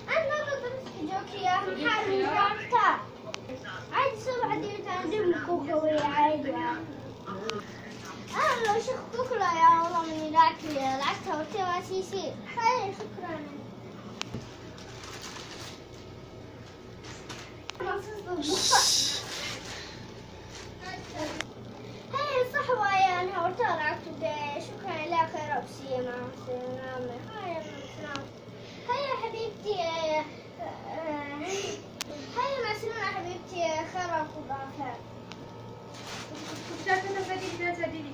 أنا ضربت جوكي يا محارم رابطة عادي سبعة دي تعلم كوكوية عادي أنا لو شخصك لا يا والله من لعبتها وتبع سيسي هاي شكرا هاي صحوة يا أنا ورتها لعبت شكرا لك خير أبسية مع السلامة هاي هيا حبيبتي هيا مع السلامة حبيبتي خير وخير شايفة تفادي بنات هديني